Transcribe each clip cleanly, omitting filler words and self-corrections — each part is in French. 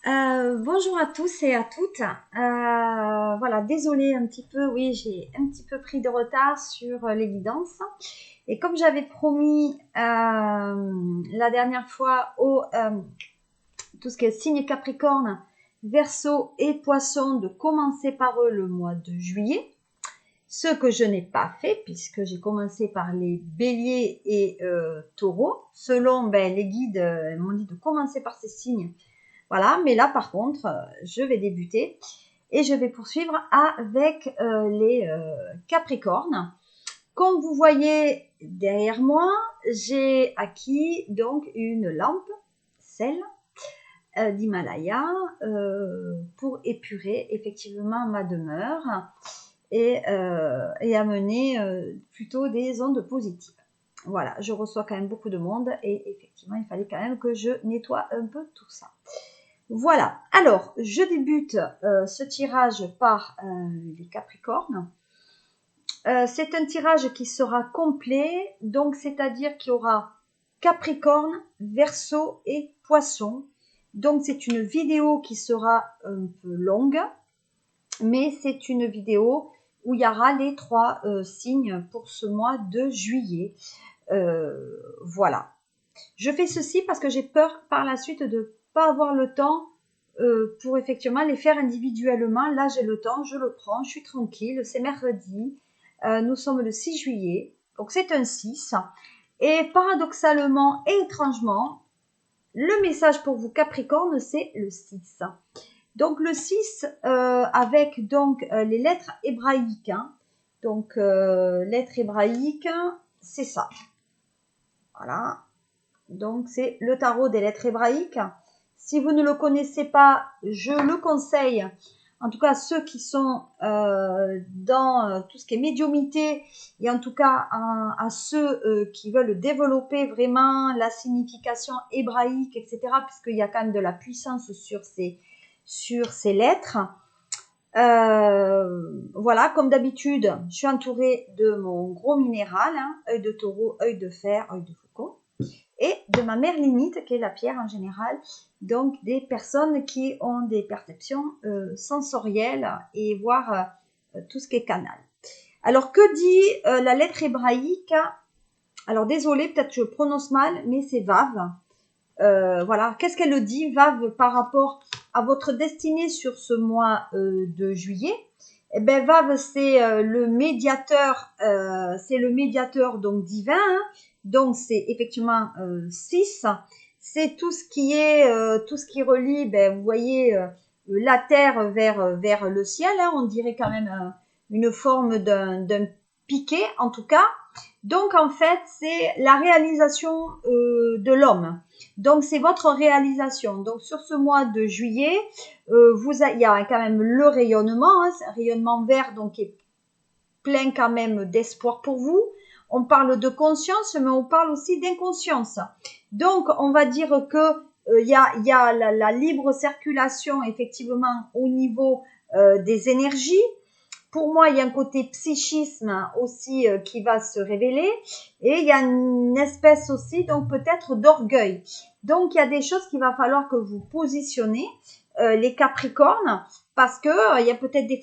Bonjour à tous et à toutes. Voilà, désolée un petit peu, oui, j'ai un petit peu pris de retard sur les guidances. Et comme j'avais promis la dernière fois au tout ce qui est signe Capricorne, Verseau et Poisson de commencer par eux le mois de juillet, ce que je n'ai pas fait puisque j'ai commencé par les Béliers et Taureaux. Selon les guides, m'ont dit de commencer par ces signes. Voilà, mais là par contre, je vais débuter et je vais poursuivre avec les Capricornes. Comme vous voyez derrière moi, j'ai acquis donc une lampe sel d'Himalaya pour épurer effectivement ma demeure et amener plutôt des ondes positives. Voilà, je reçois quand même beaucoup de monde et effectivement, il fallait quand même que je nettoie un peu tout ça. Voilà, alors je débute ce tirage par les Capricornes. C'est un tirage qui sera complet, donc c'est-à-dire qu'il y aura Capricorne, Verseau et Poisson. Donc c'est une vidéo qui sera un peu longue, mais c'est une vidéo où il y aura les trois signes pour ce mois de juillet. Voilà. Je fais ceci parce que j'ai peur par la suite de ne pas avoir le temps pour effectivement les faire individuellement. Là, j'ai le temps, je le prends, je suis tranquille. C'est mercredi. Nous sommes le 6 juillet. Donc, c'est un 6. Et paradoxalement et étrangement, le message pour vous Capricorne, c'est le 6. Donc, le 6 avec donc les lettres hébraïques. Hein. Donc, lettres hébraïques, c'est ça. Voilà. Donc, c'est le tarot des lettres hébraïques. Si vous ne le connaissez pas, je le conseille. En tout cas, ceux qui sont dans tout ce qui est médiumité et en tout cas à ceux qui veulent développer vraiment la signification hébraïque, etc., puisqu'il y a quand même de la puissance sur ces lettres. Voilà, comme d'habitude, je suis entourée de mon gros minéral, hein, œil de taureau, œil de fer, œil de faucon et de ma merlinite, qui est la pierre en général, donc des personnes qui ont des perceptions sensorielles et voir tout ce qui est canal. Alors, que dit la lettre hébraïque? Alors, désolé, peut-être que je prononce mal, mais c'est Vav. Voilà, qu'est-ce qu'elle dit, Vav, par rapport à votre destinée sur ce mois de juillet? Eh ben, Vav, c'est le médiateur, donc divin. Hein. Donc, c'est effectivement 6. C'est tout ce qui est, tout ce qui relie, vous voyez, la terre vers le ciel. Hein. On dirait quand même une forme d'un piquet, en tout cas. Donc, en fait, c'est la réalisation de l'homme. Donc, c'est votre réalisation. Donc, sur ce mois de juillet, il y a quand même le rayonnement, hein, c'est un rayonnement vert, donc qui est plein quand même d'espoir pour vous. On parle de conscience, mais on parle aussi d'inconscience. Donc, on va dire que il y a la libre circulation, effectivement, au niveau des énergies. Pour moi, il y a un côté psychisme aussi qui va se révéler et il y a une espèce aussi donc peut-être d'orgueil. Donc il y a des choses qu'il va falloir que vous positionnez les Capricornes parce que il y a peut-être des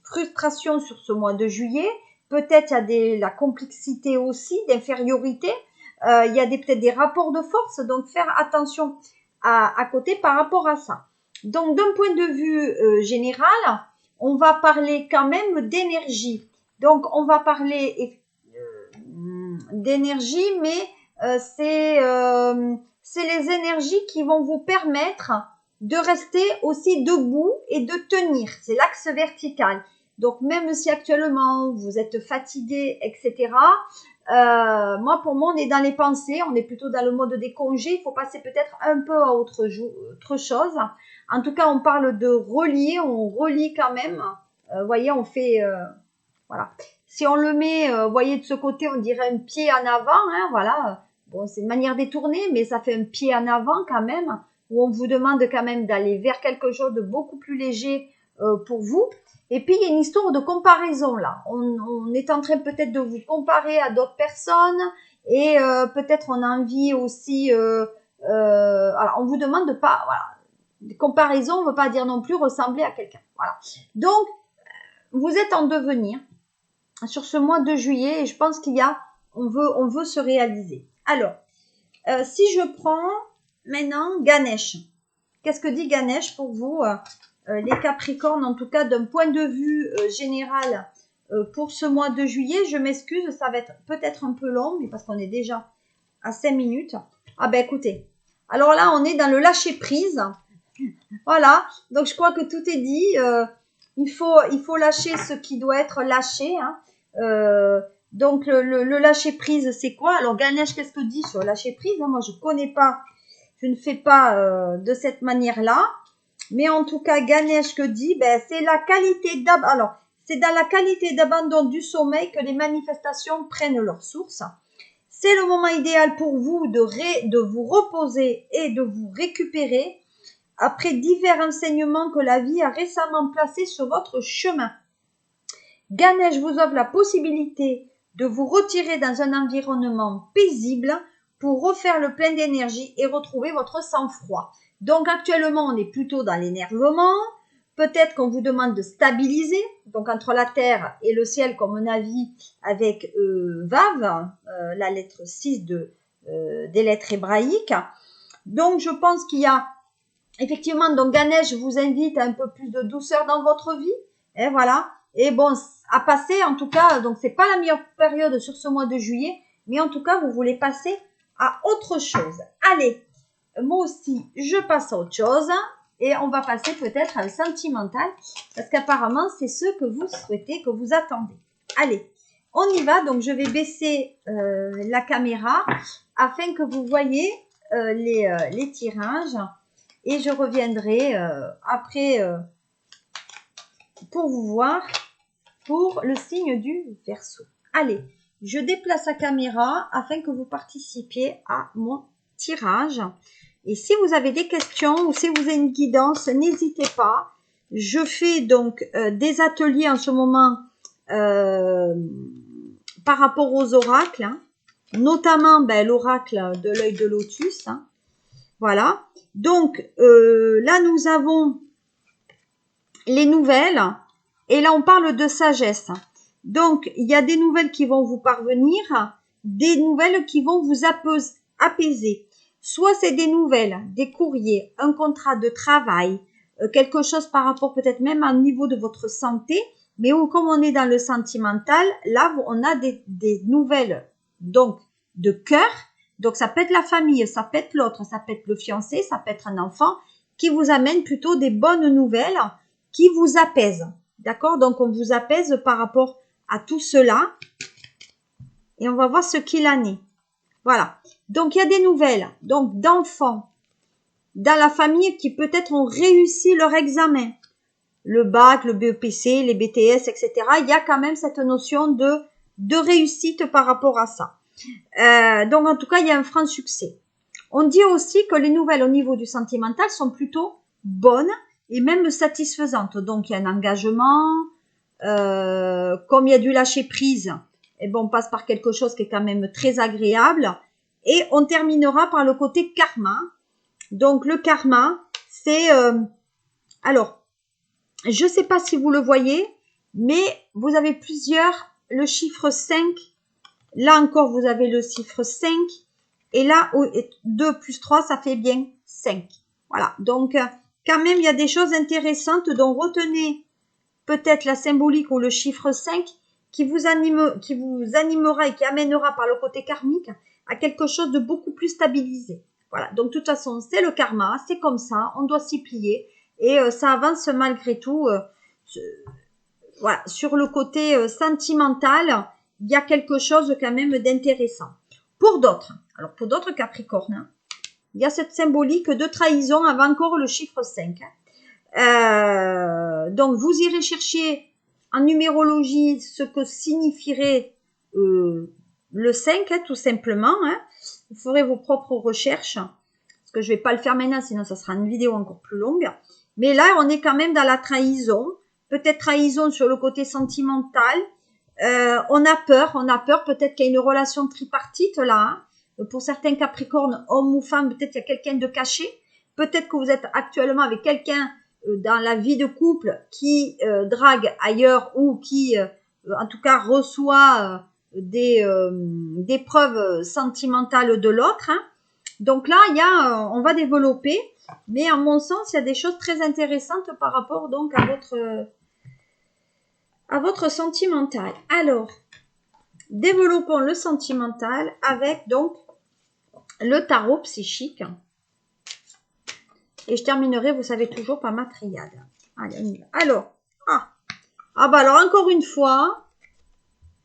frustrations sur ce mois de juillet, peut-être il y a la complexité aussi d'infériorité, il y a peut-être des rapports de force, donc faire attention à côté par rapport à ça. Donc d'un point de vue général, on va parler quand même d'énergie. Donc, on va parler d'énergie, mais c'est les énergies qui vont vous permettre de rester aussi debout et de tenir. C'est l'axe vertical. Donc, même si actuellement vous êtes fatigué, etc., moi, pour moi, on est dans les pensées, on est plutôt dans le mode des congés. Il faut passer peut-être un peu à autre chose. En tout cas, on parle de relier, on relie quand même. Vous voyez, on fait, voilà. Si on le met, vous voyez, de ce côté, on dirait un pied en avant, hein, voilà. Bon, c'est une manière détournée, mais ça fait un pied en avant quand même, où on vous demande quand même d'aller vers quelque chose de beaucoup plus léger pour vous. Et puis, il y a une histoire de comparaison là. On est en train peut-être de vous comparer à d'autres personnes et peut-être on a envie aussi. Alors, on vous demande de pas, voilà, comparaison, on ne veut pas dire non plus ressembler à quelqu'un. Voilà. Donc, vous êtes en devenir sur ce mois de juillet et je pense qu'il y a, on veut se réaliser. Alors, si je prends maintenant Ganesh, qu'est-ce que dit Ganesh pour vous, les Capricornes, en tout cas d'un point de vue général pour ce mois de juillet? Je m'excuse, ça va être peut-être un peu long, mais parce qu'on est déjà à 5 minutes. Ah ben écoutez, alors là on est dans le lâcher prise. Voilà, donc je crois que tout est dit. Il faut lâcher ce qui doit être lâché. Hein. Donc le lâcher prise, c'est quoi? Alors Ganesh, qu'est-ce que dit sur le lâcher prise? Moi, je connais pas, je ne fais pas de cette manière-là. Mais en tout cas, Ganesh que dit, ben c'est la qualité alors c'est dans la qualité d'abandon du sommeil que les manifestations prennent leur source. C'est le moment idéal pour vous de vous reposer et de vous récupérer après divers enseignements que la vie a récemment placés sur votre chemin. Ganesh vous offre la possibilité de vous retirer dans un environnement paisible pour refaire le plein d'énergie et retrouver votre sang-froid. Donc actuellement, on est plutôt dans l'énervement. Peut-être qu'on vous demande de stabiliser, donc entre la terre et le ciel, comme un avis avec Vav, la lettre 6 des lettres hébraïques. Donc je pense qu'il y a effectivement, donc Ganesh vous invite à un peu plus de douceur dans votre vie. Et voilà. Et bon, à passer en tout cas, donc c'est pas la meilleure période sur ce mois de juillet, mais en tout cas, vous voulez passer à autre chose. Allez, moi aussi, je passe à autre chose. Et on va passer peut-être à le sentimental, parce qu'apparemment, c'est ce que vous souhaitez, que vous attendez. Allez, on y va. Donc, je vais baisser la caméra afin que vous voyez les tirages. Et je reviendrai après pour vous voir pour le signe du Verseau. Allez, je déplace la caméra afin que vous participiez à mon tirage. Et si vous avez des questions ou si vous avez une guidance, n'hésitez pas. Je fais donc des ateliers en ce moment par rapport aux oracles, hein, notamment l'oracle de l'œil de lotus. Hein, voilà. Donc là, nous avons les nouvelles. Et là, on parle de sagesse. Donc, il y a des nouvelles qui vont vous parvenir, des nouvelles qui vont vous apaiser. Soit c'est des nouvelles, des courriers, un contrat de travail, quelque chose par rapport peut-être même au niveau de votre santé, mais où comme on est dans le sentimental, là, on a des nouvelles donc de cœur. Donc, ça peut être la famille, ça peut être l'autre, ça peut être le fiancé, ça peut être un enfant qui vous amène plutôt des bonnes nouvelles qui vous apaisent. D'accord? Donc, on vous apaise par rapport à tout cela. Et on va voir ce qu'il en est. Voilà. Donc, il y a des nouvelles donc d'enfants dans la famille qui peut-être ont réussi leur examen. Le bac, le BEPC, les BTS, etc. Il y a quand même cette notion de réussite par rapport à ça. Donc, en tout cas, il y a un franc succès. On dit aussi que les nouvelles au niveau du sentimental sont plutôt bonnes et même satisfaisantes. Donc, il y a un engagement, comme il y a du lâcher prise, et bon, on passe par quelque chose qui est quand même très agréable. Et on terminera par le côté karma. Donc, le karma, c'est... alors, je ne sais pas si vous le voyez, mais vous avez plusieurs... Le chiffre 5, là encore, vous avez le chiffre 5. Et là, 2 plus 3, ça fait bien 5. Voilà, donc... quand même, il y a des choses intéressantes dont retenez peut-être la symbolique ou le chiffre 5 qui vous animera et qui amènera par le côté karmique à quelque chose de beaucoup plus stabilisé. Voilà, donc de toute façon, c'est le karma, c'est comme ça, on doit s'y plier et ça avance malgré tout. Voilà, sur le côté sentimental, il y a quelque chose quand même d'intéressant. Pour d'autres, alors pour d'autres Capricornes, hein, il y a cette symbolique de trahison avant encore le chiffre 5. Donc, vous irez chercher en numérologie ce que signifierait le 5, hein, tout simplement. Hein. Vous ferez vos propres recherches, parce que je ne vais pas le faire maintenant, sinon ça sera une vidéo encore plus longue. Mais là, on est quand même dans la trahison. Peut-être trahison sur le côté sentimental. On a peur, peut-être qu'il y a une relation tripartite là, hein. Pour certains Capricornes, homme ou femme, peut-être il y a quelqu'un de caché. peut-être que vous êtes actuellement avec quelqu'un dans la vie de couple qui drague ailleurs ou qui, en tout cas, reçoit des preuves sentimentales de l'autre. Hein. Donc là, on va développer, mais à mon sens, il y a des choses très intéressantes par rapport donc à votre sentimental. Alors, développons le sentimental avec donc le tarot psychique. Et je terminerai, vous savez toujours, par ma triade. Allez, on y va. Alors, alors encore une fois,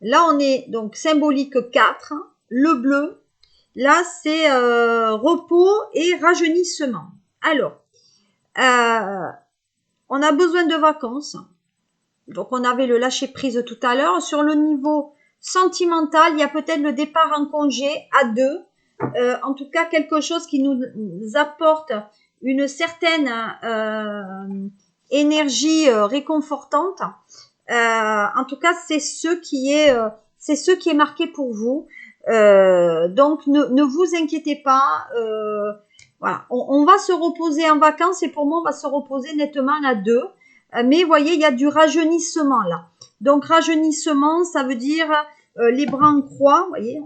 là on est donc symbolique 4, le bleu. Là c'est repos et rajeunissement. Alors, on a besoin de vacances. Donc on avait le lâcher prise tout à l'heure. Sur le niveau sentimental, il y a peut-être le départ en congé à deux. En tout cas, quelque chose qui nous apporte une certaine énergie réconfortante. En tout cas, c'est ce qui est marqué pour vous. Donc, ne vous inquiétez pas. Voilà, on va se reposer en vacances et pour moi, on va se reposer nettement à deux. Mais vous voyez, il y a du rajeunissement là. Donc, rajeunissement, ça veut dire les bras en croix, vous voyez,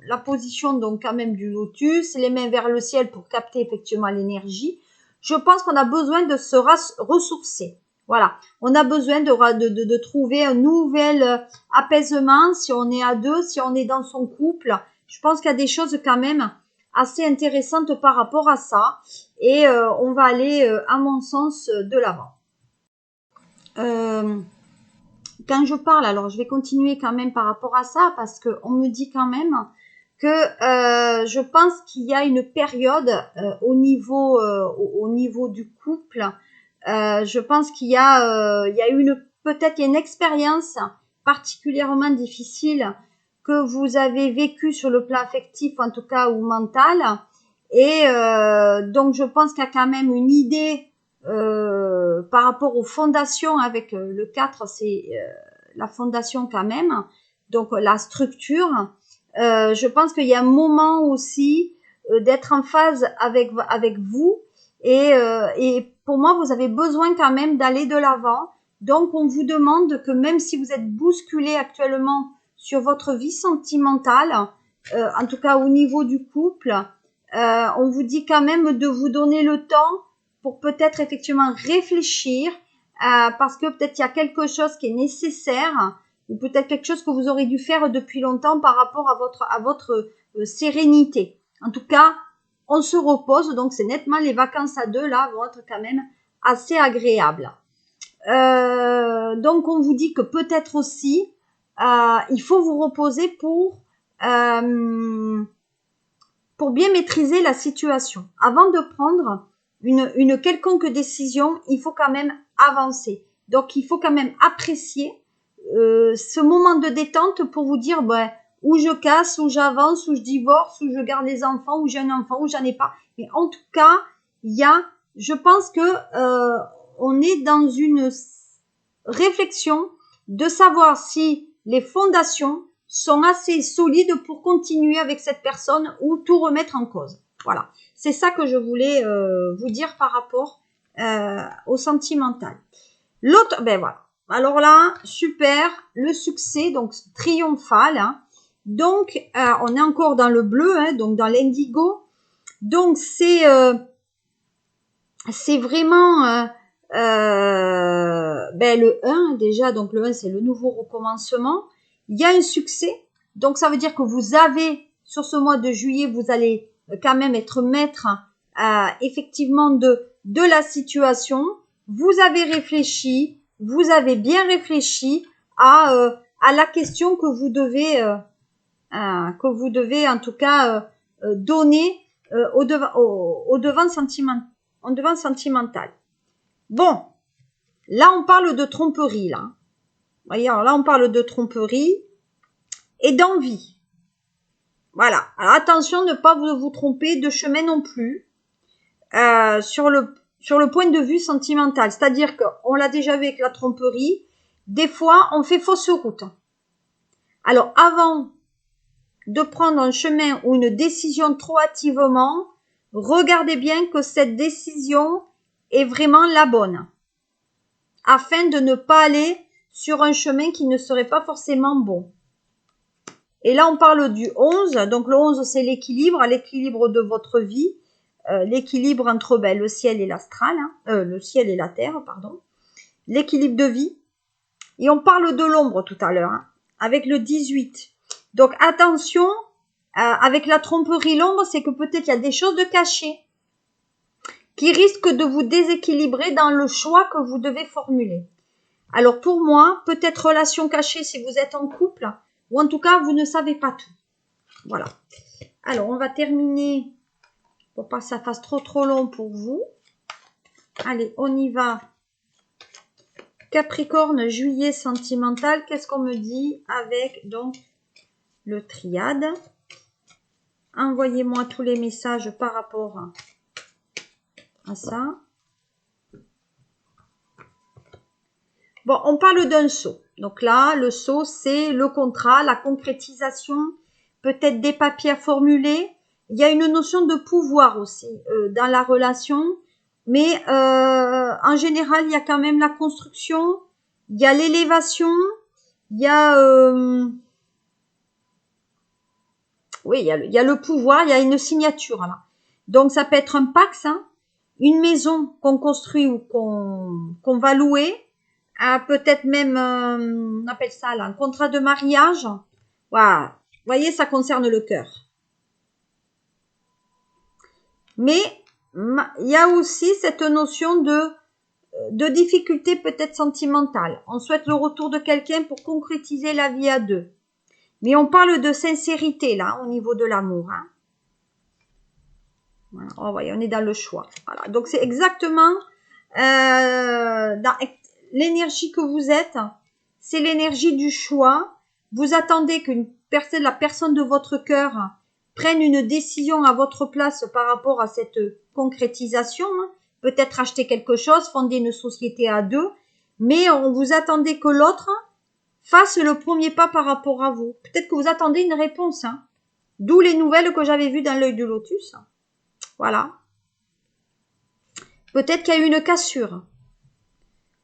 la position donc quand même du lotus, les mains vers le ciel pour capter effectivement l'énergie. Je pense qu'on a besoin de se ressourcer. Voilà, on a besoin de trouver un nouvel apaisement si on est à deux, si on est dans son couple. Je pense qu'il y a des choses quand même assez intéressantes par rapport à ça. Et on va aller, à mon sens, de l'avant. Quand je parle, alors je vais continuer quand même par rapport à ça parce que on me dit quand même que je pense qu'il y a une période au niveau du couple. Je pense qu'il y a peut-être une expérience particulièrement difficile que vous avez vécue sur le plan affectif, en tout cas ou mental. Et donc je pense qu'il y a quand même une idée par rapport aux fondations avec le 4, c'est la fondation quand même, donc la structure. Je pense qu'il y a un moment aussi d'être en phase avec vous et pour moi, vous avez besoin quand même d'aller de l'avant. Donc, on vous demande que même si vous êtes bousculé actuellement sur votre vie sentimentale, en tout cas au niveau du couple, on vous dit quand même de vous donner le temps pour peut-être effectivement réfléchir, parce que peut-être il y a quelque chose qui est nécessaire ou peut-être quelque chose que vous aurez dû faire depuis longtemps par rapport à votre sérénité. En tout cas, on se repose, donc c'est nettement les vacances à deux là vont être quand même assez agréables. Donc on vous dit que peut-être aussi il faut vous reposer pour bien maîtriser la situation. Avant de prendre une quelconque décision, il faut quand même avancer. Donc il faut quand même apprécier ce moment de détente pour vous dire où je casse, où j'avance, où je divorce, où je garde les enfants, où j'ai un enfant, où j'en ai pas. Mais en tout cas, je pense que on est dans une réflexion de savoir si les fondations sont assez solides pour continuer avec cette personne ou tout remettre en cause. Voilà, c'est ça que je voulais vous dire par rapport au sentimental. L'autre, voilà. Alors là, super, le succès, donc triomphal. Hein. Donc, on est encore dans le bleu, hein, donc dans l'indigo. Donc, c'est vraiment le 1 déjà. Donc, le 1, c'est le nouveau recommencement. Il y a un succès. Donc, ça veut dire que vous avez, sur ce mois de juillet, vous allez quand même être maître effectivement de la situation. Vous avez réfléchi, vous avez bien réfléchi à la question que vous devez en tout cas donner au devant sentimental. Bon, là on parle de tromperie là. Voyez, alors là on parle de tromperie et d'envie. Voilà. Alors attention, ne pas vous tromper de chemin non plus sur le point de vue sentimental. C'est-à-dire qu'on l'a déjà vu avec la tromperie, des fois on fait fausse route. Alors avant de prendre un chemin ou une décision trop hâtivement, regardez bien que cette décision est vraiment la bonne, afin de ne pas aller sur un chemin qui ne serait pas forcément bon. Et là, on parle du 11. Donc, le 11, c'est l'équilibre de votre vie, l'équilibre entre le ciel et l'astral, le ciel et la terre, pardon, l'équilibre de vie. Et on parle de l'ombre tout à l'heure, avec le 18. Donc, attention, avec la tromperie, l'ombre, c'est que peut-être il y a des choses de cachées qui risquent de vous déséquilibrer dans le choix que vous devez formuler. Alors, pour moi, peut-être relation cachée si vous êtes en couple, ou en tout cas, vous ne savez pas tout. Voilà. Alors, on va terminer pour pas que ça fasse trop long pour vous. Allez, on y va. Capricorne, juillet sentimental. Qu'est-ce qu'on me dit avec donc le triade? Envoyez-moi tous les messages par rapport à ça. Bon, on parle d'un saut. Donc là, le saut, c'est le contrat, la concrétisation, peut-être des papiers à formuler. Il y a une notion de pouvoir aussi dans la relation. Mais en général, il y a quand même la construction, il y a l'élévation, il y a... oui, il y a le pouvoir, il y a une signature là. Donc ça peut être un pax, une maison qu'on construit ou qu'on va louer, peut-être même, on appelle ça là, un contrat de mariage. Voilà. Vous voyez, ça concerne le cœur. Mais il y a aussi cette notion de difficulté peut-être sentimentale. On souhaite le retour de quelqu'un pour concrétiser la vie à deux. Mais on parle de sincérité là, au niveau de l'amour. Voilà. Oh, voyez, on est dans le choix. Voilà. Donc c'est exactement dans l'énergie que vous êtes, c'est l'énergie du choix. Vous attendez qu'une personne, la personne de votre cœur, prenne une décision à votre place par rapport à cette concrétisation. Peut-être acheter quelque chose, fonder une société à deux, mais on vous attendez que l'autre fasse le premier pas par rapport à vous. Peut-être que vous attendez une réponse. D'où les nouvelles que j'avais vues dans l'œil du lotus. Voilà. Peut-être qu'il y a eu une cassure.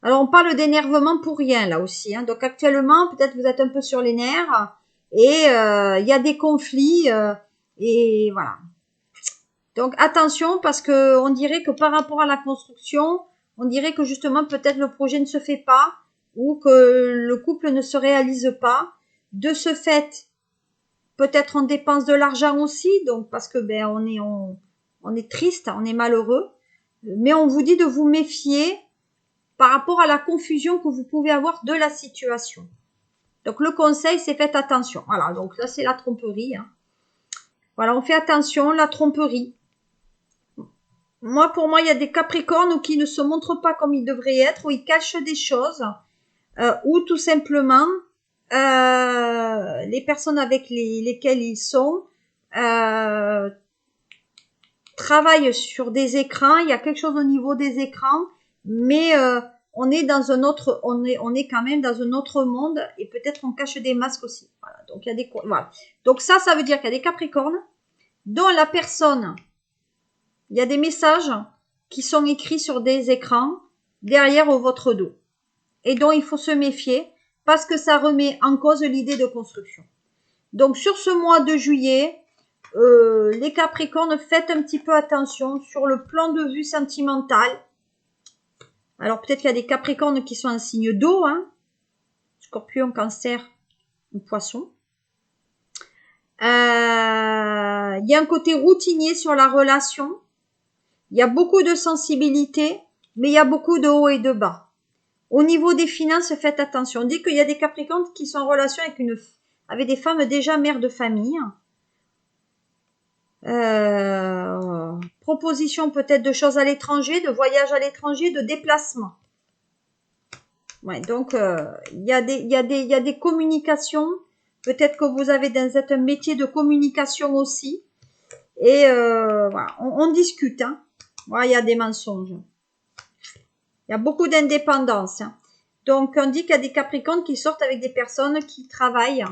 Alors, on parle d'énervement pour rien, là aussi. Donc, actuellement, peut-être vous êtes un peu sur les nerfs et il y a des conflits et voilà. Donc, attention parce que on dirait que par rapport à la construction, on dirait que justement, peut-être le projet ne se fait pas ou que le couple ne se réalise pas. De ce fait, peut-être on dépense de l'argent aussi, donc parce que ben on est triste, on est malheureux. Mais on vous dit de vous méfier par rapport à la confusion que vous pouvez avoir de la situation. Donc le conseil, c'est faites attention. Voilà, donc là c'est la tromperie. Voilà, on fait attention, la tromperie. Pour moi, il y a des capricornes qui ne se montrent pas comme ils devraient être, où ils cachent des choses, ou tout simplement les personnes avec lesquelles ils sont travaillent sur des écrans. Il y a quelque chose au niveau des écrans, mais on est dans un autre, on est quand même dans un autre monde et peut-être on cache des masques aussi. Voilà. Donc il y a des, voilà. Donc ça veut dire qu'il y a des capricornes dont la personne, il y a des messages qui sont écrits sur des écrans derrière votre dos et dont il faut se méfier parce que ça remet en cause l'idée de construction. Donc sur ce mois de juillet, les Capricornes, faites un petit peu attention sur le plan de vue sentimental. Alors peut-être qu'il y a des Capricornes qui sont un signe d'eau, Scorpion, Cancer ou Poisson. Il y a un côté routinier sur la relation. Il y a beaucoup de sensibilité, mais il y a beaucoup de hauts et de bas. Au niveau des finances, faites attention. On dit qu'il y a des Capricornes qui sont en relation avec des femmes déjà mères de famille. Proposition peut-être de choses à l'étranger, de voyage à l'étranger, de déplacement. Ouais, donc il y a des communications. Peut-être que vous avez dans un métier de communication aussi. Et voilà, on discute. Voilà, il y a des mensonges. Il y a beaucoup d'indépendance. Donc on dit qu'il y a des Capricornes qui sortent avec des personnes qui travaillent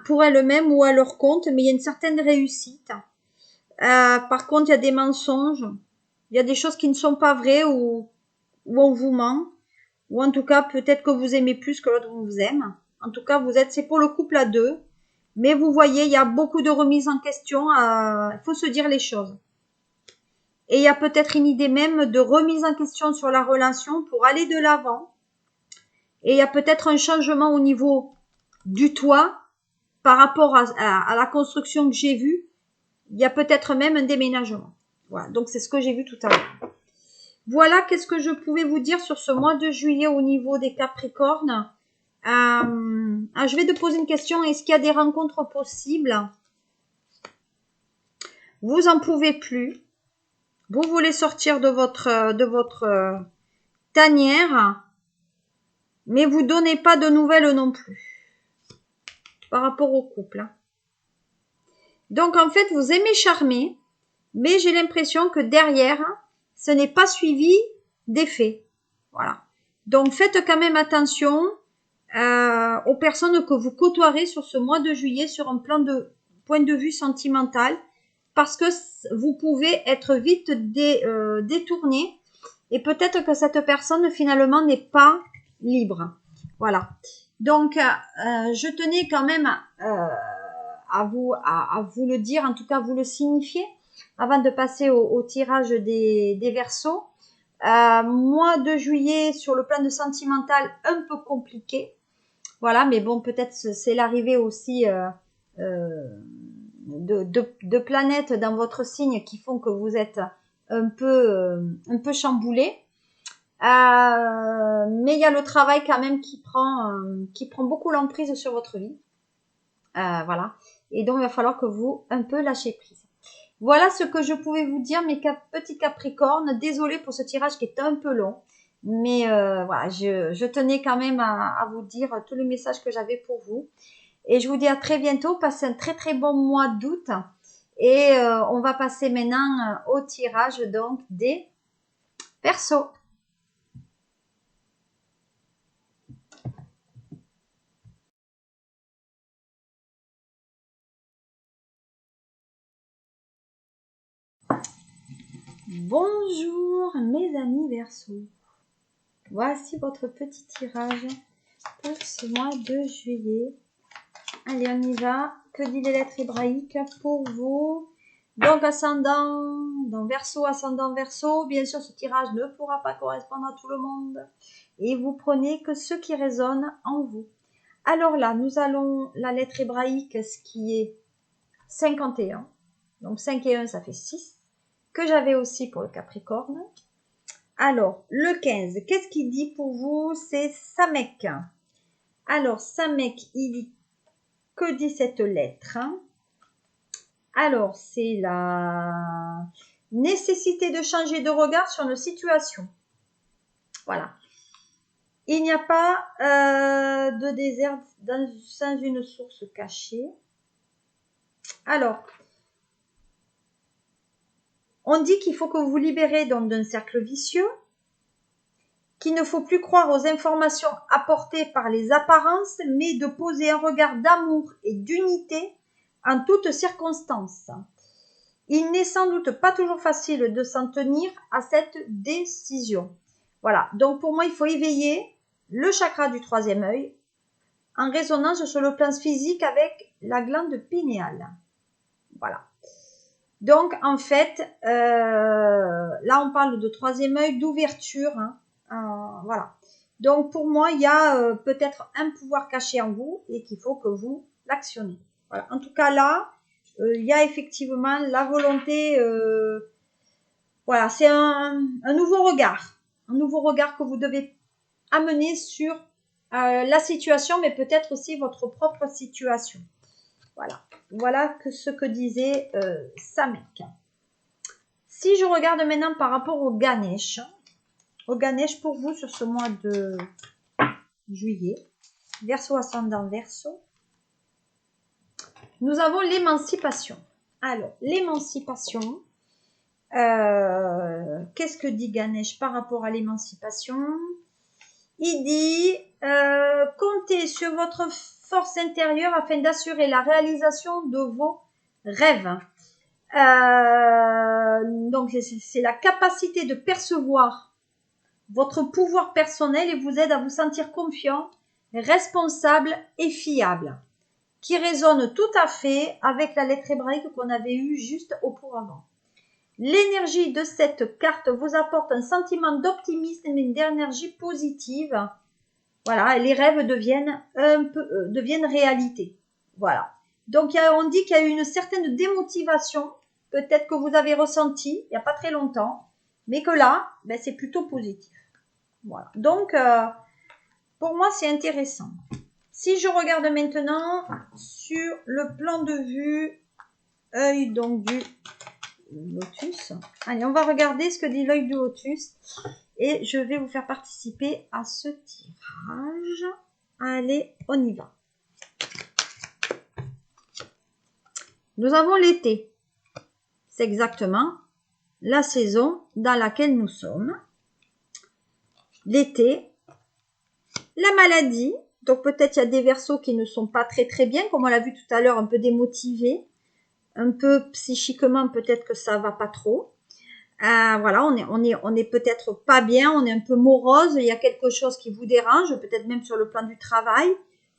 pour elles-mêmes ou à leur compte, mais il y a une certaine réussite. Par contre, il y a des mensonges. Il y a des choses qui ne sont pas vraies ou on vous ment. Ou en tout cas, peut-être que vous aimez plus que l'autre vous aime. En tout cas, c'est pour le couple à deux. Mais vous voyez, il y a beaucoup de remises en question. Il faut se dire les choses. Et il y a peut-être une idée même de remise en question sur la relation pour aller de l'avant. Et il y a peut-être un changement au niveau du toit par rapport à la construction que j'ai vue. Il y a peut-être même un déménagement. Voilà, donc c'est ce que j'ai vu tout à l'heure. Voilà, qu'est-ce que je pouvais vous dire sur ce mois de juillet au niveau des Capricornes. Je vais te poser une question. Est-ce qu'il y a des rencontres possibles? Vous en pouvez plus. Vous voulez sortir de votre tanière, mais vous donnez pas de nouvelles non plus par rapport au couple. Donc en fait, vous aimez charmer, mais j'ai l'impression que derrière, ce n'est pas suivi d'effet. Voilà. Donc faites quand même attention aux personnes que vous côtoierez sur ce mois de juillet sur un point de vue sentimental, parce que vous pouvez être vite détourné et peut-être que cette personne finalement n'est pas libre. Voilà. Donc je tenais quand même à vous le dire, en tout cas vous le signifier, avant de passer au tirage des Verseaux. Mois de juillet sur le plan de sentimental un peu compliqué. Voilà, mais bon, peut-être c'est l'arrivée aussi de planètes dans votre signe qui font que vous êtes un peu chamboulé. Mais il y a le travail quand même qui prend beaucoup l'emprise sur votre vie. Voilà. Et donc, il va falloir que vous un peu lâchez prise. Voilà ce que je pouvais vous dire, mes petits Capricornes. Désolée pour ce tirage qui est un peu long. Mais voilà, je tenais quand même à vous dire tous les messages que j'avais pour vous. Et je vous dis à très bientôt. Passez un très très bon mois d'août. Et on va passer maintenant au tirage donc des Verseaux. Bonjour mes amis Verseaux. Voici votre petit tirage pour ce mois de juillet. Allez, on y va. Que dit les lettres hébraïques pour vous? Donc, ascendant dans Verseau, ascendant Verseau. Bien sûr, ce tirage ne pourra pas correspondre à tout le monde. Et vous prenez que ce qui résonne en vous. Alors là, nous allons la lettre hébraïque, ce qui est 51. Donc, 5 et 1, ça fait 6. Que j'avais aussi pour le Capricorne. Alors, le 15, qu'est-ce qu'il dit pour vous? C'est Samek. Alors, Samek, il dit, que dit cette lettre? Alors, c'est la nécessité de changer de regard sur nos situations. Voilà. Il n'y a pas de désert sans une source cachée. Alors, on dit qu'il faut que vous vous libérez donc d'un cercle vicieux, qu'il ne faut plus croire aux informations apportées par les apparences, mais de poser un regard d'amour et d'unité en toutes circonstances. Il n'est sans doute pas toujours facile de s'en tenir à cette décision. Voilà, donc pour moi, il faut éveiller le chakra du troisième œil en résonance sur le plan physique avec la glande pinéale. Voilà. Donc, en fait, là, on parle de troisième œil, d'ouverture. Voilà. Donc, pour moi, il y a peut-être un pouvoir caché en vous et qu'il faut que vous l'actionnez. Voilà. En tout cas, là, il y a effectivement la volonté. Voilà, c'est un nouveau regard. Un nouveau regard que vous devez amener sur la situation, mais peut-être aussi votre propre situation. Voilà. Voilà ce que disait Samek. Si je regarde maintenant par rapport au Ganesh pour vous sur ce mois de juillet, Verseau ascendant Verseau, nous avons l'émancipation. Alors, l'émancipation, qu'est-ce que dit Ganesh par rapport à l'émancipation? Il dit comptez sur votre force intérieure afin d'assurer la réalisation de vos rêves. Donc, c'est la capacité de percevoir votre pouvoir personnel et vous aide à vous sentir confiant, responsable et fiable, qui résonne tout à fait avec la lettre hébraïque qu'on avait eue juste auparavant. L'énergie de cette carte vous apporte un sentiment d'optimisme et d'énergie positive. Voilà, les rêves deviennent réalité. Voilà. Donc, on dit qu'il y a eu une certaine démotivation, peut-être que vous avez ressenti il n'y a pas très longtemps, mais que là, ben, c'est plutôt positif. Voilà. Donc, pour moi, c'est intéressant. Si je regarde maintenant sur le plan de vue, œil donc du lotus. Allez, on va regarder ce que dit l'œil du lotus et je vais vous faire participer à ce tirage. Allez, on y va. Nous avons l'été. C'est exactement la saison dans laquelle nous sommes. L'été, la maladie. Donc peut-être il y a des verseaux qui ne sont pas très bien, comme on l'a vu tout à l'heure, un peu démotivés. Un peu psychiquement, peut-être que ça va pas trop. Voilà, on est peut-être pas bien, on est un peu morose, il y a quelque chose qui vous dérange, peut-être même sur le plan du travail,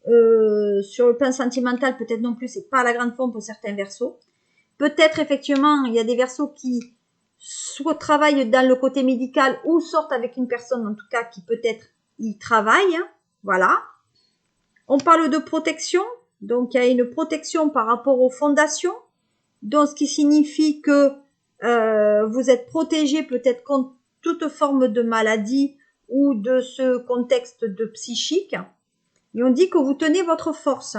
sur le plan sentimental, peut-être non plus, c'est pas la grande forme pour certains verseaux. Peut-être effectivement, il y a des verseaux qui soit travaillent dans le côté médical ou sortent avec une personne, en tout cas, qui peut-être y travaille. Hein, voilà. On parle de protection, donc il y a une protection par rapport aux fondations. Donc, ce qui signifie que vous êtes protégé peut-être contre toute forme de maladie ou de ce contexte de psychique. Et on dit que vous tenez votre force.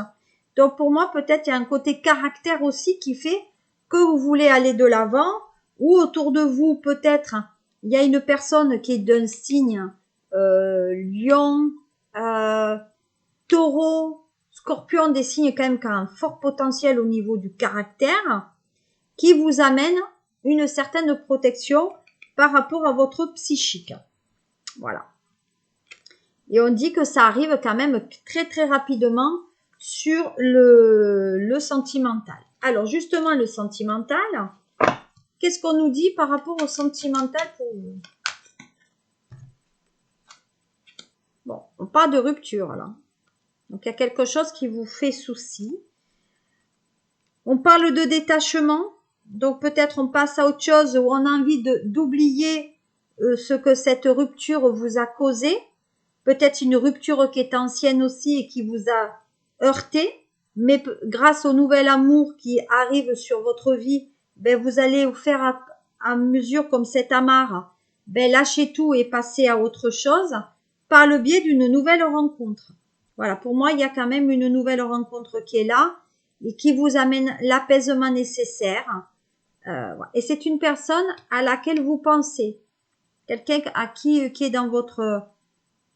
Donc, pour moi, peut-être il y a un côté caractère aussi qui fait que vous voulez aller de l'avant ou autour de vous, peut-être, il y a une personne qui est d'un signe lion, taureau, scorpion, des signes quand même qui ont un fort potentiel au niveau du caractère, qui vous amène une certaine protection par rapport à votre psychique. Voilà. Et on dit que ça arrive quand même très rapidement sur le sentimental. Alors justement, le sentimental, qu'est-ce qu'on nous dit par rapport au sentimental pour vous? Bon, on parle de rupture là. Donc il y a quelque chose qui vous fait souci. On parle de détachement. Donc peut-être on passe à autre chose où on a envie d'oublier ce que cette rupture vous a causé. Peut-être une rupture qui est ancienne aussi et qui vous a heurté. Mais grâce au nouvel amour qui arrive sur votre vie, ben vous allez vous faire à mesure comme cet amarre, ben lâcher tout et passer à autre chose par le biais d'une nouvelle rencontre. Voilà, pour moi, il y a quand même une nouvelle rencontre qui est là et qui vous amène l'apaisement nécessaire. Et c'est une personne à laquelle vous pensez, quelqu'un qui est dans votre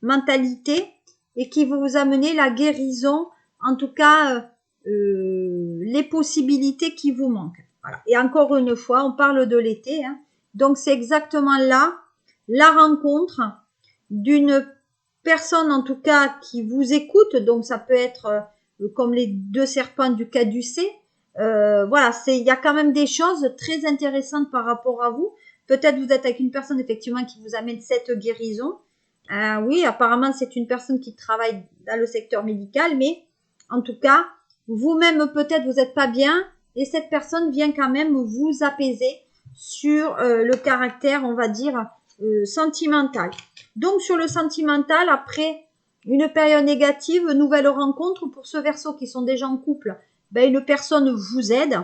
mentalité et qui va vous amener la guérison, en tout cas les possibilités qui vous manquent. Voilà. Et encore une fois, on parle de l'été, hein. Donc c'est exactement là la rencontre d'une personne en tout cas qui vous écoute, donc ça peut être comme les deux serpents du caducée. Voilà, il y a quand même des choses très intéressantes par rapport à vous. Peut-être vous êtes avec une personne effectivement qui vous amène cette guérison. Oui, apparemment c'est une personne qui travaille dans le secteur médical, mais en tout cas, vous-même peut-être vous n'êtes pas bien et cette personne vient quand même vous apaiser sur le caractère, on va dire, sentimental. Donc sur le sentimental, après une période négative, nouvelle rencontre pour ceux Verseaux qui sont déjà en couple, ben une personne vous aide,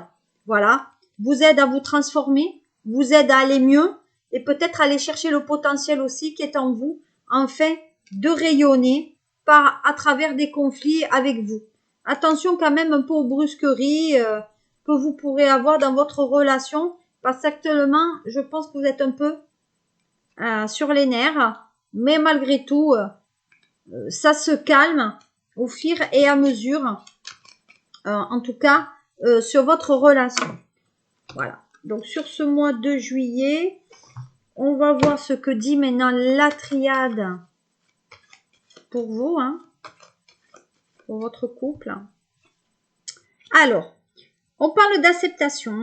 voilà, vous aide à vous transformer, vous aide à aller mieux et peut-être aller chercher le potentiel aussi qui est en vous, afin de rayonner à travers des conflits avec vous. Attention quand même un peu aux brusqueries que vous pourrez avoir dans votre relation, parce qu'actuellement, je pense que vous êtes un peu sur les nerfs, mais malgré tout, ça se calme au fur et à mesure, en tout cas, sur votre relation. Voilà. Donc, sur ce mois de juillet, on va voir ce que dit maintenant la triade pour vous, hein, pour votre couple. Alors, On parle d'acceptation,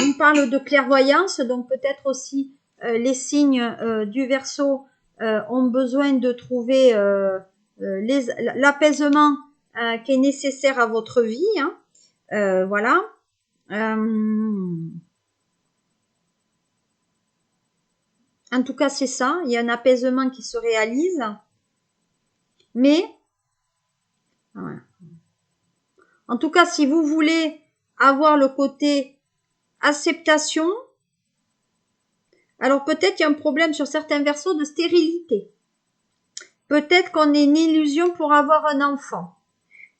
on parle de clairvoyance, donc peut-être aussi les signes du Verseau ont besoin de trouver l'apaisement qui est nécessaire à votre vie. Hein. Voilà. En tout cas, c'est ça. Il y a un apaisement qui se réalise. Mais, voilà. En tout cas, si vous voulez avoir le côté acceptation, alors peut-être il y a un problème sur certains Verseaux de stérilité. Peut-être qu'on est une illusion pour avoir un enfant.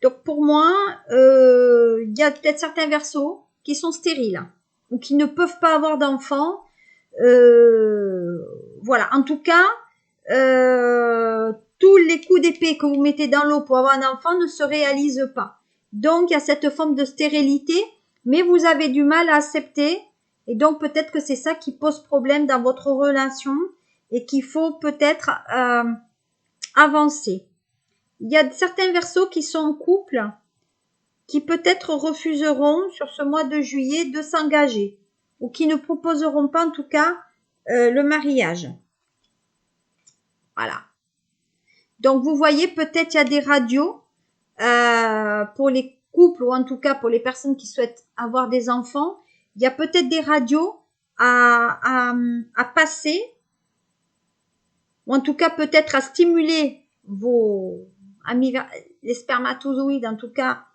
Donc pour moi, il y a peut-être certains Verseaux qui sont stériles ou qui ne peuvent pas avoir d'enfant. Voilà. En tout cas, tous les coups d'épée que vous mettez dans l'eau pour avoir un enfant ne se réalisent pas. Donc, il y a cette forme de stérilité, mais vous avez du mal à accepter. Et donc, peut-être que c'est ça qui pose problème dans votre relation et qu'il faut peut-être avancer. Il y a certains Verseaux qui sont en couple qui peut-être refuseront sur ce mois de juillet de s'engager ou qui ne proposeront pas en tout cas le mariage. Voilà. Donc, vous voyez, peut-être il y a des radios pour les couples ou en tout cas pour les personnes qui souhaitent avoir des enfants. Il y a peut-être des radios à passer ou en tout cas peut-être à stimuler vos les spermatozoïdes en tout cas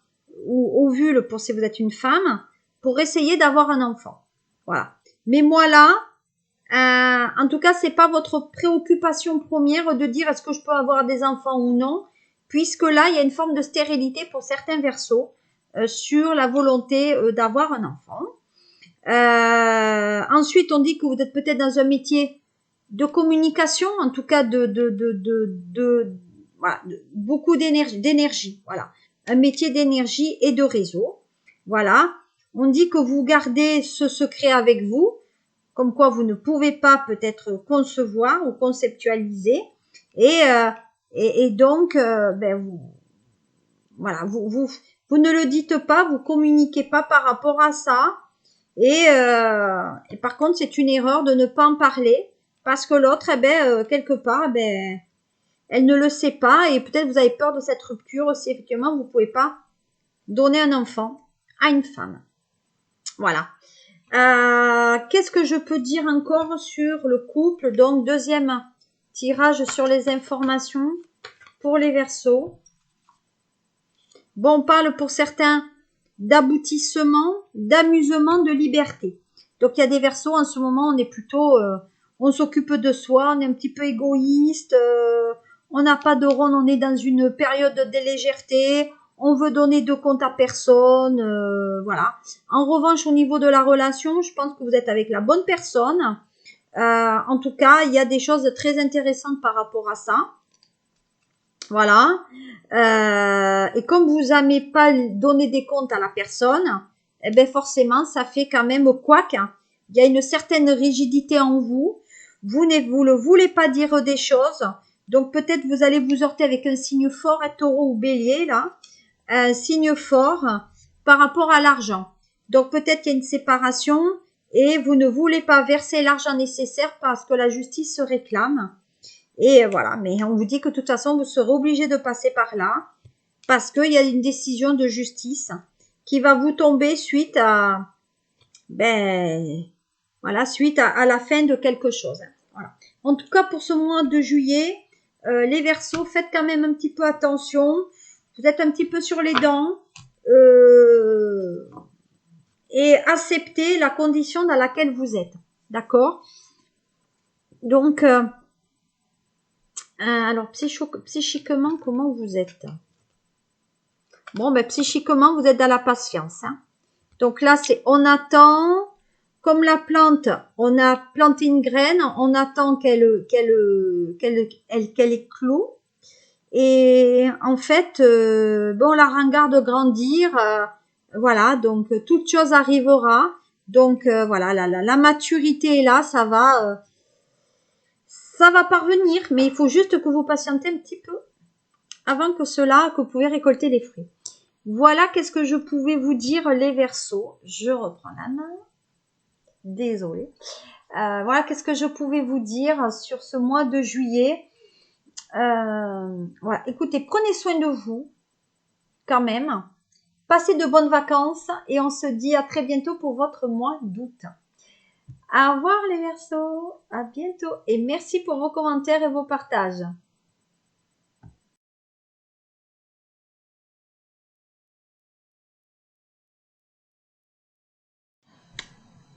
ou ovules pour si vous êtes une femme pour essayer d'avoir un enfant. Voilà. Mais moi là, en tout cas, c'est pas votre préoccupation première de dire est-ce que je peux avoir des enfants ou non, puisque là, il y a une forme de stérilité pour certains Verseaux sur la volonté d'avoir un enfant. Ensuite, on dit que vous êtes peut-être dans un métier de communication, en tout cas voilà, beaucoup d'énergie, voilà, un métier d'énergie et de réseau. Voilà, on dit que vous gardez ce secret avec vous. Comme quoi vous ne pouvez pas peut-être concevoir ou conceptualiser et donc voilà vous ne le dites pas, vous communiquez pas par rapport à ça et par contre c'est une erreur de ne pas en parler parce que l'autre quelque part elle ne le sait pas et peut-être vous avez peur de cette rupture si effectivement vous pouvez pas donner un enfant à une femme. Voilà. Qu'est-ce que je peux dire encore sur le couple? Donc, deuxième tirage sur les informations pour les Verseaux. Bon, on parle pour certains d'aboutissement, d'amusement, de liberté. Donc, il y a des Verseaux, en ce moment, on est plutôt, on s'occupe de soi, on est un petit peu égoïste, on n'a pas de ronde, on est dans une période de légèreté, on veut donner de compte à personne, voilà. En revanche, au niveau de la relation, je pense que vous êtes avec la bonne personne. En tout cas, il y a des choses très intéressantes par rapport à ça. Voilà. Et comme vous n'aimez pas donner des comptes à la personne, eh ben forcément, ça fait quand même couac. Il y a une certaine rigidité en vous. Vous ne voulez pas dire des choses. Donc peut-être vous allez vous heurter avec un signe fort, un taureau ou bélier là. Un signe fort par rapport à l'argent. Donc peut-être qu'il y a une séparation et vous ne voulez pas verser l'argent nécessaire parce que la justice se réclame. Et voilà, mais on vous dit que de toute façon, vous serez obligé de passer par là parce qu'il y a une décision de justice qui va vous tomber suite à, voilà, suite à la fin de quelque chose. Voilà. En tout cas, pour ce mois de juillet, les Verseaux, faites quand même un petit peu attention. Vous êtes un petit peu sur les dents et acceptez la condition dans laquelle vous êtes. D'accord? Donc, alors psychiquement, comment vous êtes? Bon, psychiquement, vous êtes dans la patience. Hein. Donc là, c'est on attend, comme la plante, on a planté une graine, on attend qu'elle éclot. Et en fait, on la regarde grandir, voilà, donc toute chose arrivera. Donc voilà, la maturité est là, ça va parvenir, mais il faut juste que vous patientez un petit peu avant que vous pouvez récolter les fruits. Voilà qu'est-ce que je pouvais vous dire les Verseaux. Je reprends la main. Désolée. Voilà qu'est-ce que je pouvais vous dire sur ce mois de juillet. Voilà. Écoutez, prenez soin de vous quand même. Passez de bonnes vacances et on se dit à très bientôt pour votre mois d'août. Au revoir les Verseaux, à bientôt et merci pour vos commentaires et vos partages.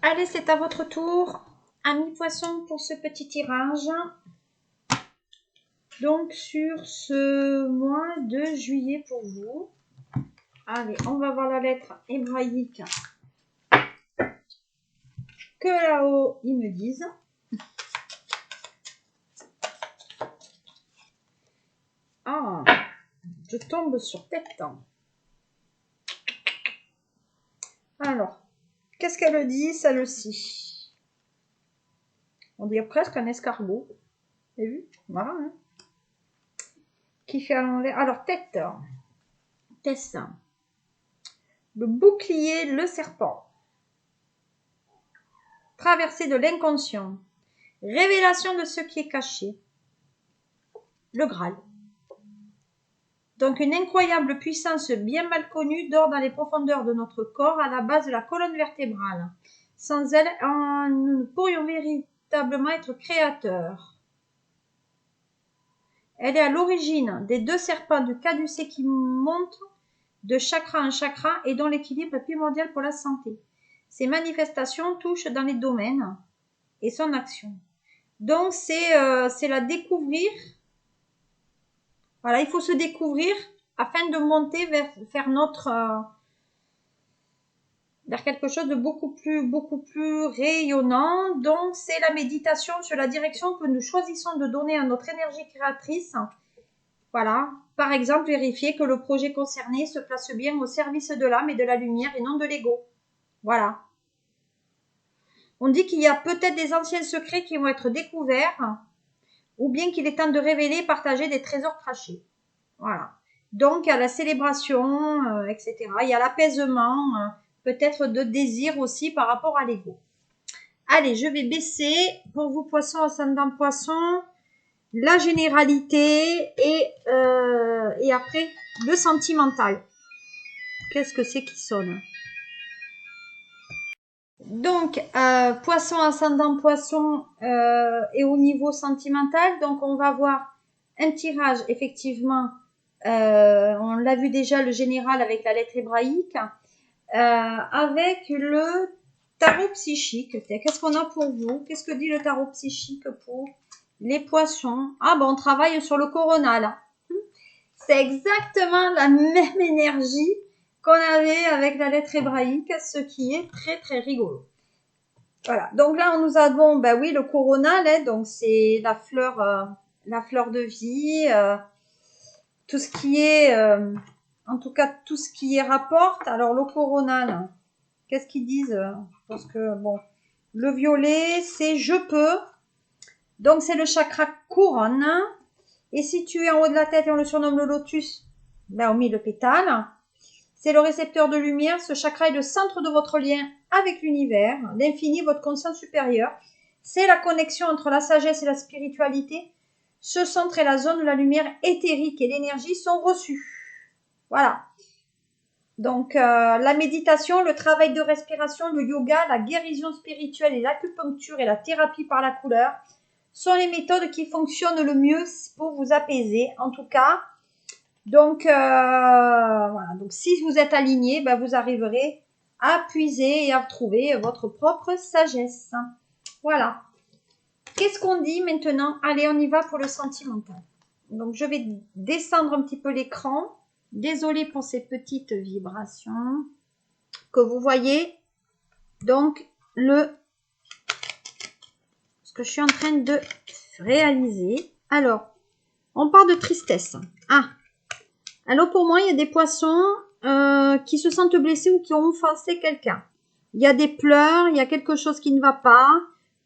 Allez, c'est à votre tour, amis poissons, pour ce petit tirage. Donc sur ce mois de juillet pour vous. Allez, on va voir la lettre hébraïque que là-haut ils me disent. Ah, je tombe sur tête. Alors, qu'est-ce qu'elle dit, celle-ci? On dirait presque un escargot. Vous avez vu? Voilà. Hein, qui fait à l'envers. Alors, tête. Tess. Le bouclier, le serpent. Traversée de l'inconscient. Révélation de ce qui est caché. Le Graal. Donc une incroyable puissance bien mal connue dort dans les profondeurs de notre corps à la base de la colonne vertébrale. Sans elle, nous ne pourrions véritablement être créateurs. Elle est à l'origine des 2 serpents du caducée qui montent de chakra en chakra et dont l'équilibre est primordial pour la santé. Ces manifestations touchent dans les domaines et son action. Donc c'est la découvrir. Voilà, il faut se découvrir afin de monter vers quelque chose de beaucoup plus rayonnant. Donc, c'est la méditation sur la direction que nous choisissons de donner à notre énergie créatrice. Voilà. Par exemple, vérifier que le projet concerné se place bien au service de l'âme et de la lumière et non de l'ego. Voilà. On dit qu'il y a peut-être des anciens secrets qui vont être découverts ou bien qu'il est temps de révéler et partager des trésors cachés. Voilà. Donc, il y a la célébration, etc. Il y a l'apaisement, peut-être de désir aussi par rapport à l'ego. Allez, je vais baisser pour vous, poissons, ascendant poisson, la généralité et après, le sentimental. Qu'est-ce que c'est qui sonne? Donc, poisson, ascendant poisson et au niveau sentimental, donc on va voir un tirage effectivement. On l'a vu déjà, le général avec la lettre hébraïque, avec le tarot psychique. Qu'est-ce qu'on a pour vous? Qu'est-ce que dit le tarot psychique pour les poissons? Ah bon, on travaille sur le coronal. C'est exactement la même énergie qu'on avait avec la lettre hébraïque, ce qui est très très rigolo. Voilà, donc là nous avons, ben oui, le coronal, hein, donc c'est la fleur de vie, tout ce qui est, en tout cas tout ce qui est rapporte. Alors le coronal, qu'est-ce qu'ils disent? Parce que bon, le violet c'est je peux, donc c'est le chakra couronne, et situé en haut de la tête et on le surnomme le lotus, ben au milieu le pétale. C'est le récepteur de lumière, ce chakra est le centre de votre lien avec l'univers, l'infini, votre conscience supérieure. C'est la connexion entre la sagesse et la spiritualité. Ce centre est la zone où la lumière éthérique et l'énergie sont reçues. Voilà. Donc la méditation, le travail de respiration, le yoga, la guérison spirituelle et l'acupuncture et la thérapie par la couleur sont les méthodes qui fonctionnent le mieux pour vous apaiser. En tout cas, donc voilà. Donc si vous êtes aligné, ben, vous arriverez à puiser et à trouver votre propre sagesse. Voilà. Qu'est-ce qu'on dit maintenant? Allez, on y va pour le sentimental. Donc je vais descendre un petit peu l'écran. Désolée pour ces petites vibrations que vous voyez. Donc ce que je suis en train de réaliser. Alors, on parle de tristesse. Ah. Alors pour moi, il y a des poissons qui se sentent blessés ou qui ont offensé quelqu'un. Il y a des pleurs, il y a quelque chose qui ne va pas.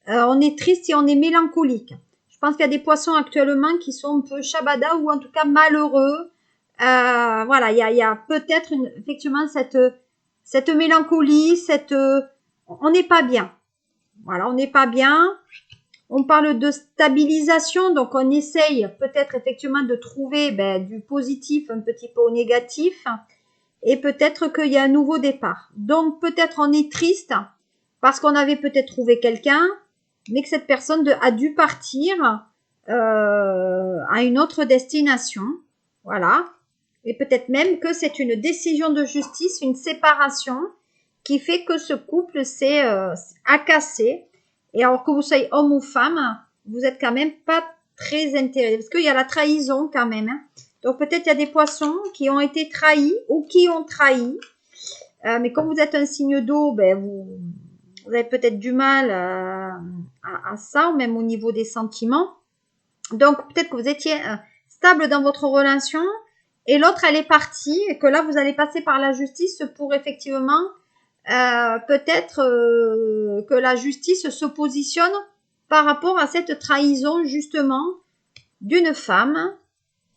On est triste et on est mélancolique. Je pense qu'il y a des poissons actuellement qui sont un peu shabada ou en tout cas malheureux. Voilà, il y a peut-être effectivement cette mélancolie, on n'est pas bien. Voilà, on n'est pas bien. On parle de stabilisation, donc on essaye peut-être effectivement de trouver du positif un petit peu au négatif, et peut-être qu'il y a un nouveau départ. Donc peut-être on est triste parce qu'on avait peut-être trouvé quelqu'un, mais que cette personne a dû partir à une autre destination. Voilà. Et peut-être même que c'est une décision de justice, une séparation, qui fait que ce couple s'est cassé. Et alors que vous soyez homme ou femme, vous êtes quand même pas très intéressé. Parce qu'il y a la trahison quand même. Hein. Donc peut-être il y a des poissons qui ont été trahis ou qui ont trahi. Mais comme vous êtes un signe d'eau, vous avez peut-être du mal à ça, même au niveau des sentiments. Donc peut-être que vous étiez stable dans votre relation et l'autre elle est partie et que là vous allez passer par la justice pour effectivement peut-être que la justice se positionne par rapport à cette trahison justement d'une femme,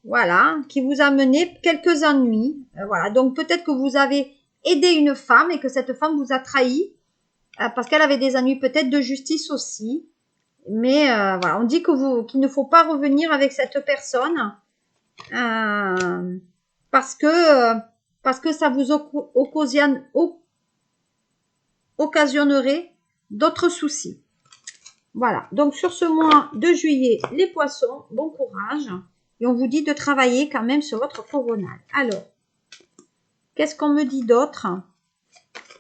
voilà, qui vous a mené quelques ennuis. Voilà, donc peut-être que vous avez aidé une femme et que cette femme vous a trahi parce qu'elle avait des ennuis peut-être de justice aussi. Mais voilà, on dit qu'il ne faut pas revenir avec cette personne parce que ça vous occasionnerait d'autres soucis. Voilà, donc sur ce mois de juillet, les poissons, bon courage. Et on vous dit de travailler quand même sur votre coronal. Alors, qu'est-ce qu'on me dit d'autre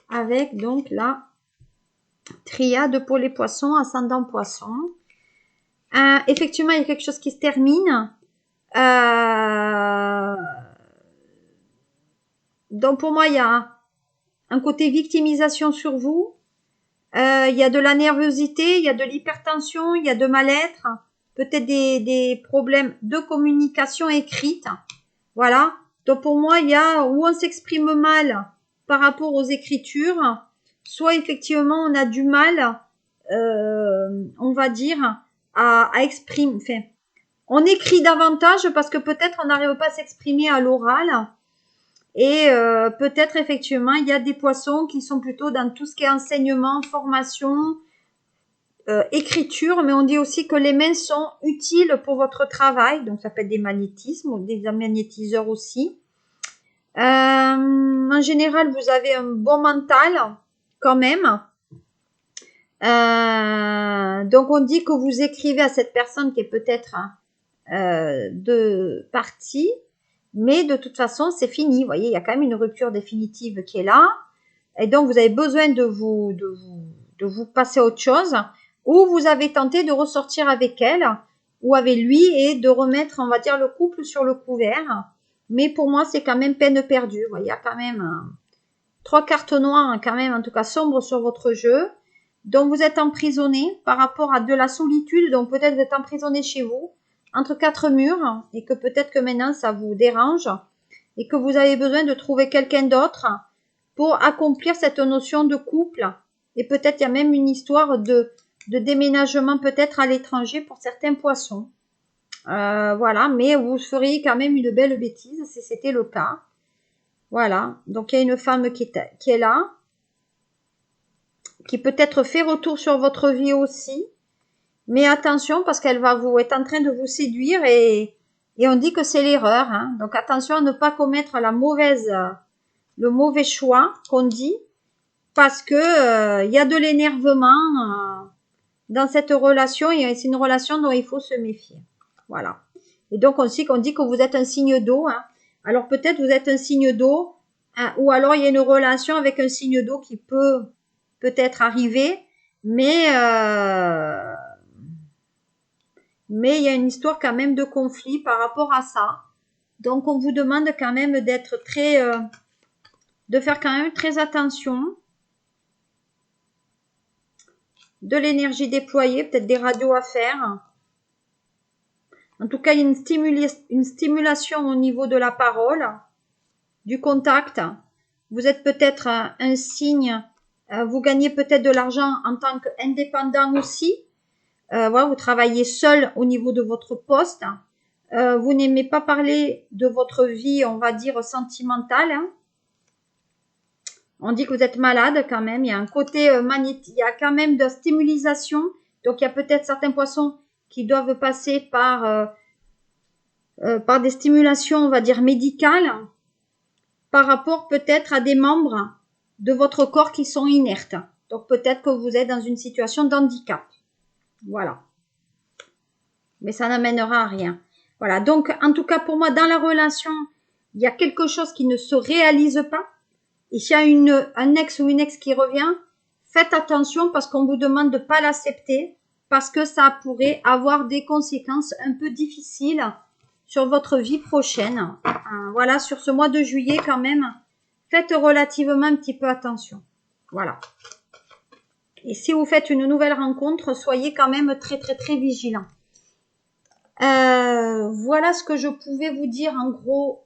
avec donc la triade pour les poissons, ascendant poisson. Effectivement, il y a quelque chose qui se termine. Donc pour moi, il y a un côté victimisation sur vous. Il y a de la nervosité, il y a de l'hypertension, il y a de mal-être, peut-être des problèmes de communication écrite. Voilà. Donc pour moi, il y a où on s'exprime mal par rapport aux écritures, soit effectivement on a du mal, on va dire, à exprimer. Enfin, on écrit davantage parce que peut-être on n'arrive pas à s'exprimer à l'oral. Et peut-être effectivement, il y a des poissons qui sont plutôt dans tout ce qui est enseignement, formation, écriture, mais on dit aussi que les mains sont utiles pour votre travail. Donc ça peut être des magnétismes ou des magnétiseurs aussi. En général, vous avez un bon mental quand même. Donc on dit que vous écrivez à cette personne qui est peut-être de partie, mais de toute façon c'est fini. Vous voyez, il y a quand même une rupture définitive qui est là, et donc vous avez besoin de vous passer à autre chose, ou vous avez tenté de ressortir avec elle ou avec lui et de remettre, on va dire, le couple sur le couvert. Mais pour moi, c'est quand même peine perdue. Vous voyez, il y a quand même 3 cartes noires, quand même, en tout cas sombres sur votre jeu. Donc vous êtes emprisonné par rapport à de la solitude. Donc peut-être vous êtes emprisonné chez vous, entre 4 murs, et que peut-être que maintenant ça vous dérange et que vous avez besoin de trouver quelqu'un d'autre pour accomplir cette notion de couple. Et peut-être il y a même une histoire de déménagement peut-être à l'étranger pour certains poissons. Voilà, mais vous feriez quand même une belle bêtise si c'était le cas. Voilà, donc il y a une femme qui est là, qui peut-être fait retour sur votre vie aussi. Mais attention parce qu'elle va vous être en train de vous séduire et on dit que c'est l'erreur. Hein. Donc attention à ne pas commettre le mauvais choix qu'on dit parce que il y a de l'énervement dans cette relation et c'est une relation dont il faut se méfier. Voilà. Et donc on dit que vous êtes un signe d'eau. Hein. Alors peut-être vous êtes un signe d'eau hein, ou alors il y a une relation avec un signe d'eau qui peut-être arriver, mais il y a une histoire quand même de conflit par rapport à ça. Donc on vous demande quand même d'être de faire quand même très attention. De l'énergie déployée, peut-être des radios à faire. En tout cas, il y a une stimulation au niveau de la parole, du contact. Vous êtes peut-être un signe, vous gagnez peut-être de l'argent en tant qu'indépendant aussi. Voilà, vous travaillez seul au niveau de votre poste. Vous n'aimez pas parler de votre vie, on va dire, sentimentale. Hein. On dit que vous êtes malade quand même. Il y a un côté magnétique, il y a quand même de stimulisation. Donc, il y a peut-être certains poissons qui doivent passer par des stimulations, on va dire, médicales, par rapport peut-être à des membres de votre corps qui sont inertes. Donc, peut-être que vous êtes dans une situation d'handicap. Voilà. Mais ça n'amènera à rien. Voilà. Donc, en tout cas, pour moi, dans la relation, il y a quelque chose qui ne se réalise pas. Et s'il y a un ex ou une ex qui revient, faites attention parce qu'on vous demande de ne pas l'accepter parce que ça pourrait avoir des conséquences un peu difficiles sur votre vie prochaine. Voilà, sur ce mois de juillet quand même, faites relativement un petit peu attention. Voilà. Et si vous faites une nouvelle rencontre, soyez quand même très très très vigilant. Voilà ce que je pouvais vous dire en gros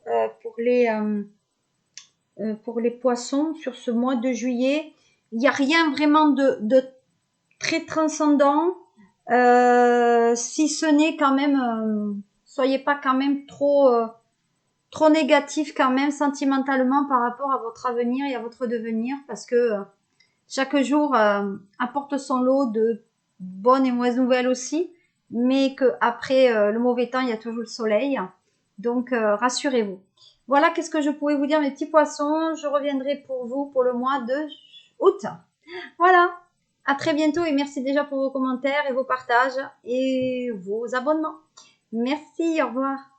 pour les poissons sur ce mois de juillet. Il n'y a rien vraiment de très transcendant, si ce n'est quand même, soyez pas quand même trop négatif quand même sentimentalement par rapport à votre avenir et à votre devenir, parce que chaque jour apporte son lot de bonnes et mauvaises nouvelles aussi, mais que après le mauvais temps, il y a toujours le soleil. Donc rassurez-vous. Voilà, qu'est-ce que je pouvais vous dire, mes petits poissons. Je reviendrai pour vous pour le mois de août. Voilà. À très bientôt et merci déjà pour vos commentaires et vos partages et vos abonnements. Merci, au revoir.